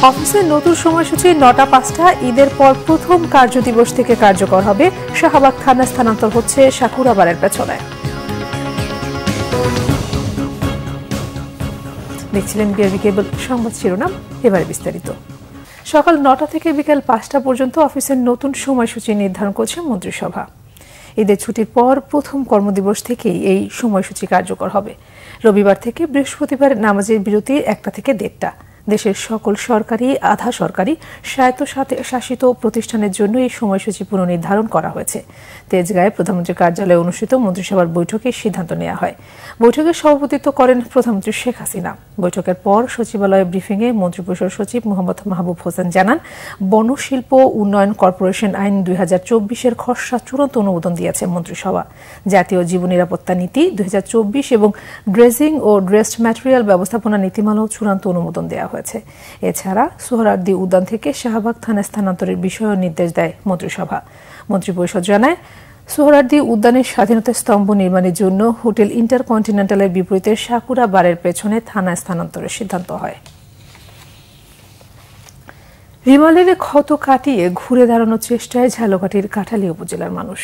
অফিসের নতুন সময়সূচি ৯টা ৫টা ঈদের পর প্রথম কার্যদিবস থেকে কার্যকর হবে। শাহবাগ থানা স্থানান্তর হচ্ছে সাকুরাবাড়ের পেছনে। দেখছিলেন বিআরবি কেবল সংবাদ শিরোনাম, এবারে বিস্তারিত। সকাল ৯টা থেকে বিকেল ৫টা পর্যন্ত অফিসের নতুন সময়সূচি নির্ধারণ করছে মন্ত্রিসভা। ঈদের ছুটির পর প্রথম কর্মদিবস থেকেই এই সময়সূচি কার্যকর হবে। রবিবার থেকে বৃহস্পতিবার নামাজের বিরতি ১টা থেকে ১:৩০। দেশের সকল সরকারি, আধা সরকারি, স্বায়ত্তশাসিত প্রতিষ্ঠানের জন্য এই সময়সূচি পুনর্নির্ধারণ করা হয়েছে। তেজগাঁয়ে প্রধানমন্ত্রীর কার্যালয়ে অনুষ্ঠিত মন্ত্রিসভার বৈঠকে সিদ্ধান্ত নেওয়া হয়। বৈঠকে সভাপতিত্ব করেন প্রধানমন্ত্রী শেখ হাসিনা। বৈঠকের পর সচিবালয়ে ব্রিফিংয়ে মন্ত্রিপরিষদ সচিব মোহাম্মদ মাহবুব হোসেন জানান, বনশিল্প উন্নয়ন কর্পোরেশন আইন ২০২৪-এর খসড়া চূড়ান্ত অনুমোদন দিয়েছে মন্ত্রিসভা। জাতীয় জীবন নিরাপত্তা নীতি ২০২৪ এবং ড্রেজিং ও ড্রেসড ম্যাটেরিয়াল ব্যবস্থাপনা নীতিমালাও চূড়ান্ত অনুমোদন দেওয়া হয়েছে। এছাড়া সোহরাওয়ার্দী উদ্যান থেকে শাহবাগ থানা স্থানান্তরের বিষয়েও নির্দেশ দেয় মন্ত্রিসভা। মন্ত্রিপরিষদ জানায়, সোহরাওয়ার্দী উদ্যানের স্বাধীনতা স্তম্ভ নির্মাণের জন্য হোটেল ইন্টারকন্টিনেন্টালের বিপরীতে সাকুরাবাড়ের পেছনে থানা স্থানান্তরের সিদ্ধান্ত হয়। রিমালের ক্ষত কাটিয়ে ঘুরে দাঁড়ানোর চেষ্টায় ঝালকাঠির কাঠালী উপজেলার মানুষ।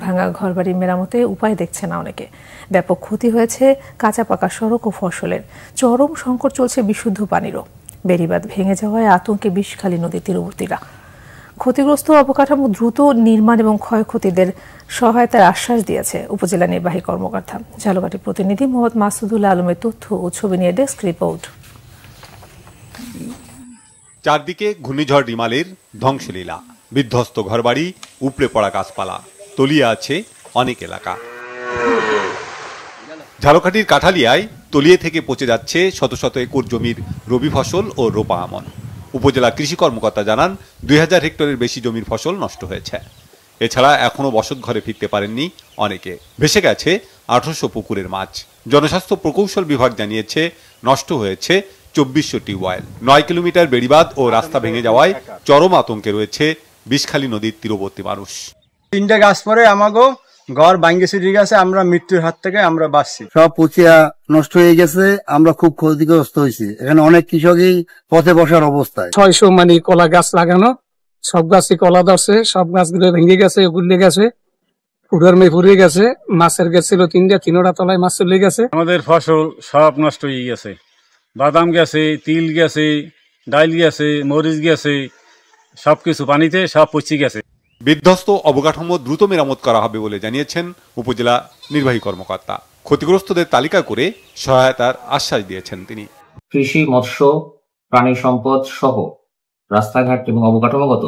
ভাঙা ঘরবাড়ি মেরামতে উপায় দেখছে না অনেকে। ব্যাপক ক্ষতি হয়েছে কাঁচা পাকা সড়ক ও ফসলের। চরম সংকট চলছে বিশুদ্ধ পানিরও। বেড়িবাঁধ ভেঙে যাওয়ায় আতঙ্কে বিষখালী নদীর তীরবর্তীরা। ক্ষতিগ্রস্ত অবকাঠামো দ্রুত নির্মাণ এবং ক্ষয়ক্ষতিদের সহায়তার আশ্বাস দিয়েছে উপজেলা নির্বাহী কর্মকর্তা। ঝালকাঠি প্রতিনিধি মোহাম্মদ মাসুদুল্লাহ আলমের তথ্য ও ছবি নিয়ে ডেস্ক রিপোর্ট। চারদিকে ঘূর্ণিঝড় রিমালের ধ্বংসলীলা, বিধ্বস্ত ঘরবাড়ি, উপড়ে পড়া গাছপালা, তলিয়ে আছে অনেক এলাকা। ঝালকাঠির কাঠালিয়ায় তলিয়ে থেকে পচে যাচ্ছে শত শত একর জমির রবি ফসল ও রোপা আমন। উপজেলা কৃষি কর্মকর্তা জানান, ২০০০ হেক্টরের বেশি জমির ফসল নষ্ট হয়েছে। এছাড়া এখনো বসত ঘরে ফিরতে পারেননি অনেকে। ভেসে গেছে ১৮০০ পুকুরের মাছ। জনস্বাস্থ্য প্রকৌশল বিভাগ জানিয়েছে, নষ্ট হয়েছে ২৪০০ টিউবওয়েল। ৯ কিলোমিটার বেড়িবাঁধ ও রাস্তা ভেঙে যাওয়ায় চরম আতঙ্কে রয়েছে বিষখালী নদীর তীরবর্তী মানুষ। ৩টা গাছ পরে আমাগো ঘর ভাঙ্গে চুরি গেছে, আমরা মৃত্যুর হাত থেকে আমরা বাঁচছি। সব পচিয়া নষ্ট হয়ে গেছে, আমরা খুব ক্ষতিগ্রস্ত হয়েছি। এখানে অনেক কৃষকই পথে বসার অবস্থায়। ৬০০ কলা গাছ লাগানো, সব গাছে কলা ধরছে, সব গাছগুলো ভেঙে গেছে, গুলে গেছে, ফুটার মেয়ে ফুরিয়ে গেছে। মাছের গাছ ছিল ৩টা তলায় মাছ চলে গেছে। আমাদের ফসল সব নষ্ট হয়ে গেছে। বাদাম গেছে, তিল গেছে, ডাইল গেছে, মরিচ গেছে, সবকিছু পানিতে সব পচে গেছে। বিধ্বস্ত অবকাঠামো দ্রুত মেরামত করা হবে বলে জানিয়েছেন উপজেলা নির্বাহী কর্মকর্তা। ক্ষতিগ্রস্তদের তালিকা করে সহায়তার আশ্বাস দিয়েছেন তিনি। কৃষি, মৎস্য, প্রাণী সম্পদ সহ রাস্তাঘাট এবং অবকাঠামোগত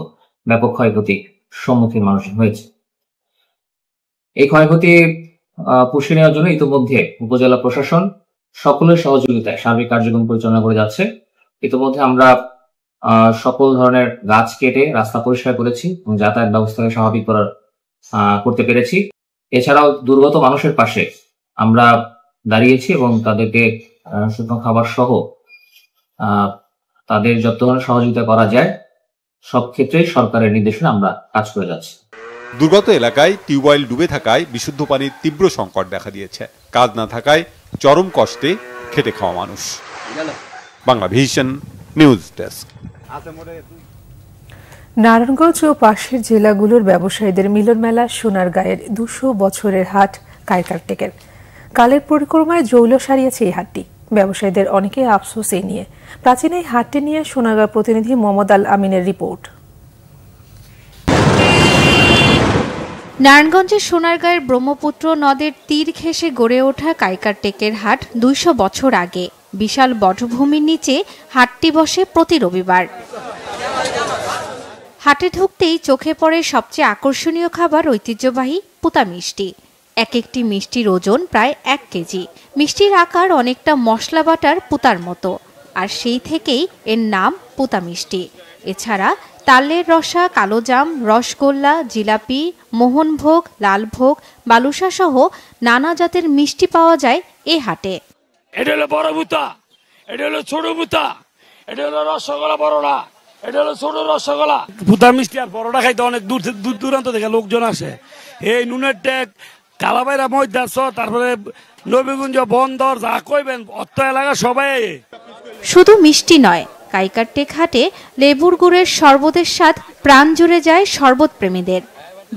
ব্যাপক ক্ষয়ক্ষতির সম্মুখীন মানুষ হয়েছে। এই ক্ষয়ক্ষতি পুষিয়ে নেওয়ার জন্য ইতিমধ্যে উপজেলা প্রশাসন সকলের সহযোগিতায় সার্বিক কার্যক্রম পরিচালনা করে যাচ্ছে। ইতিমধ্যে আমরা সকল ধরনের গাছ কেটে রাস্তা পরিষ্কার করেছি এবং যাতায়াত ব্যবস্থাকে স্বাভাবিক করতে পেরেছি। এছাড়াও দুর্গত মানুষের পাশে আমরা দাঁড়িয়েছি এবং তাদেরকে শুকনো খাবার সহ তাদের যত ধরনের সহযোগিতা করা যায় সব ক্ষেত্রেই সরকারের নির্দেশনা আমরা কাজ করে যাচ্ছি। দুর্গত এলাকায় টিউবওয়েল ডুবে থাকায় বিশুদ্ধ পানির তীব্র সংকট দেখা দিয়েছে। কাজ না থাকায় চরম কষ্টে খেটে খাওয়া মানুষ। Bangla vision news desk. Narayanganj ও পাশের জেলাগুলোর ব্যবসায়ীদের মিলন মেলা সোনারগাঁয়ের ২০০ বছরের হাট কাইকারটেকের। কালের পরিক্রমায় জৌল সারিয়েছে এই হাটটি। ব্যবসায়ীদের অনেকে আফসোস এই নিয়ে। প্রাচীন এই হাটটি নিয়ে সোনারগাঁ প্রতিনিধি মোহাম্মদ আল আমিনের রিপোর্ট। নারায়ণগঞ্জের সোনারগাঁয়ের ব্রহ্মপুত্র নদের তীর ঘেঁষে গড়ে ওঠা কাইকারটেকের হাট ২০০ বছর আগে। বিশাল বটভূমির নিচে হাটটি বসে প্রতি রবিবার। হাটে ঢুকতেই চোখে পড়ে সবচেয়ে আকর্ষণীয় খাবার ঐতিহ্যবাহী পুতা মিষ্টি। এক একটি মিষ্টির ওজন প্রায় ১ কেজি। মিষ্টির আকার অনেকটা মশলা বাটার পুতার মতো, আর সেই থেকেই এর নাম পুতা মিষ্টি। এছাড়া তালের রসা, কালোজাম, রসগোল্লা, জিলাপি, মোহনভোগ, লালভোগ, বালুশা সহ নানা জাতের মিষ্টি পাওয়া যায় এই হাটে। এটা হলো বড় বুতা, এটা হলো ছোট বুতা, এটা হলো রসগোল্লা বড়টা, এটা হলো ছোট রসগোল্লা। বুতা মিষ্টি আর বড়টা খাইতে অনেক দূর দূরান্ত থেকে লোকজন আসে। এই নুনের টেক, কালাবাইরা, ময়দাস, তারপরে নবীগঞ্জ, বন্দর, যা কইবেন অর্থ এলাকা সবাই। শুধু মিষ্টি নয়, কাইকারটেক হাটে লেবুর গুড়ের শরবতের স্বাদ প্রাণ জুড়ে যায় শরবত প্রেমীদের।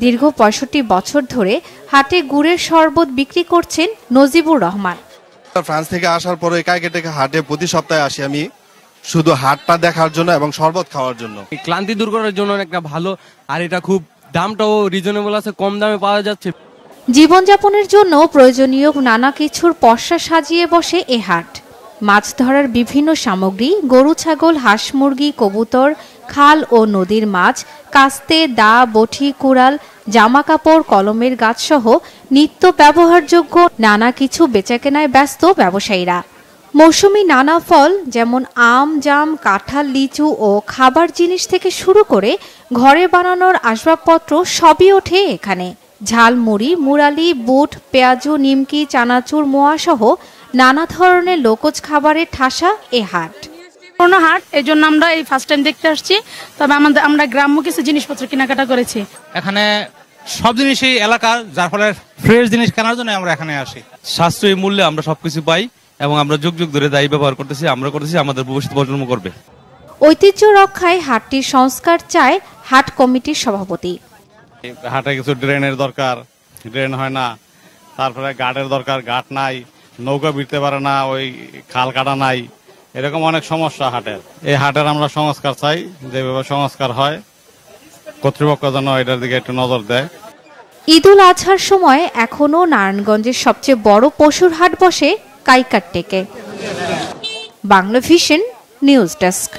দীর্ঘ ৬৫ বছর ধরে হাটে গুড়ের শরবত বিক্রি করছেন নজিবুর রহমান। ফ্রান্স থেকে আসার পরে কাইকারটেক হাটে প্রতি সপ্তাহে আসি আমি, শুধু হাটটা দেখার জন্য এবং শরবত খাওয়ার জন্য। ক্লান্তি দূর করার জন্য একটা ভালো, আর এটা খুব দামটাও রিজনেবল আছে, কম দামে পাওয়া যাচ্ছে। জীবনযাপনের জন্য প্রয়োজনীয় নানা কিছুর পসরা সাজিয়ে বসে এ হাট। মাছ ধরার বিভিন্ন সামগ্রী, গরু ছাগল, হাঁস মুরগি, কবুতর, খাল ও নদীর মাছ, কাস্তে, দা, বঠি, কুড়াল, জামা কাপড়, কলমের গাছ সহ নিত্য ব্যবহারযোগ্য নানা কিছু বেচাকেনায় ব্যস্ত ব্যবসায়ীরা। মৌসুমী নানা ফল যেমন আম, জাম, কাঁঠাল, লিচু ও খাবার জিনিস থেকে শুরু করে ঘরে বানানোর আসবাবপত্র সবই ওঠে এখানে। ঝালমুড়ি, মুরালি, বুট, পেঁয়াজু, নিমকি, চানাচুর, মোয়া সহ নানা ধরনের লোকজ খাবারের ঠাসা এ হাট। পুরোনো হাট, এই জন্য আমরা এই ফার্স্ট টাইম দেখতে আসছি। তবে আমরা গ্রাম্য কিছু জিনিসপত্র কেনাকাটা করেছি। এখানে সব জিনিসই এলাকার, যার ফলে ফ্রেশ জিনিস কেনার জন্য আমরা এখানে আসি। সাশ্রয়ী মূল্যে আমরা সবকিছু পাই এবং আমরা যুগ যুগ ধরে দায়ী ব্যবহার করতেছি, আমরা করতেছি, আমাদের ভবিষ্যৎ প্রজন্ম করবে। ঐতিহ্য রক্ষায় হাটটির সংস্কার চায় হাট কমিটির সভাপতি। হাটে কিছু ড্রেনের দরকার, ড্রেন হয় না। তারপরে গার্ডের দরকার, গার্ড নাই। নৌকা বিরতে পারে না, ওই খাল কাটা নাই। এরকম অনেক সমস্যা হাটের। এই হাটের আমরা সংস্কার চাই, যেভাবে সংস্কার হয় কর্তৃপক্ষ যেন এটার দিকে একটু নজর দেয়। ঈদুল আজহার সময় এখনো নারায়ণগঞ্জের সবচেয়ে বড় পশুর হাট বসে কাইকারটেকে। Bangla vision news desk.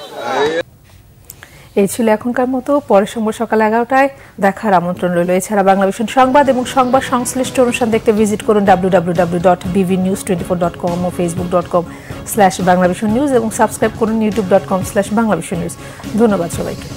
এই ছিল এখনকার মতো। পরের সোমবার সকাল 11টায় দেখার আমন্ত্রণ রইল। এছাড়া বাংলা ভিশন সংবাদ এবং সংবাদ সংশ্লিষ্ট অনুষ্ঠান দেখতে ভিজিট করুন www.bvnews24.com ও facebook.com/banglavisionnews এবং সাবস্ক্রাইব করুন youtube.com/banglavisionnews। ধন্যবাদ সবাইকে।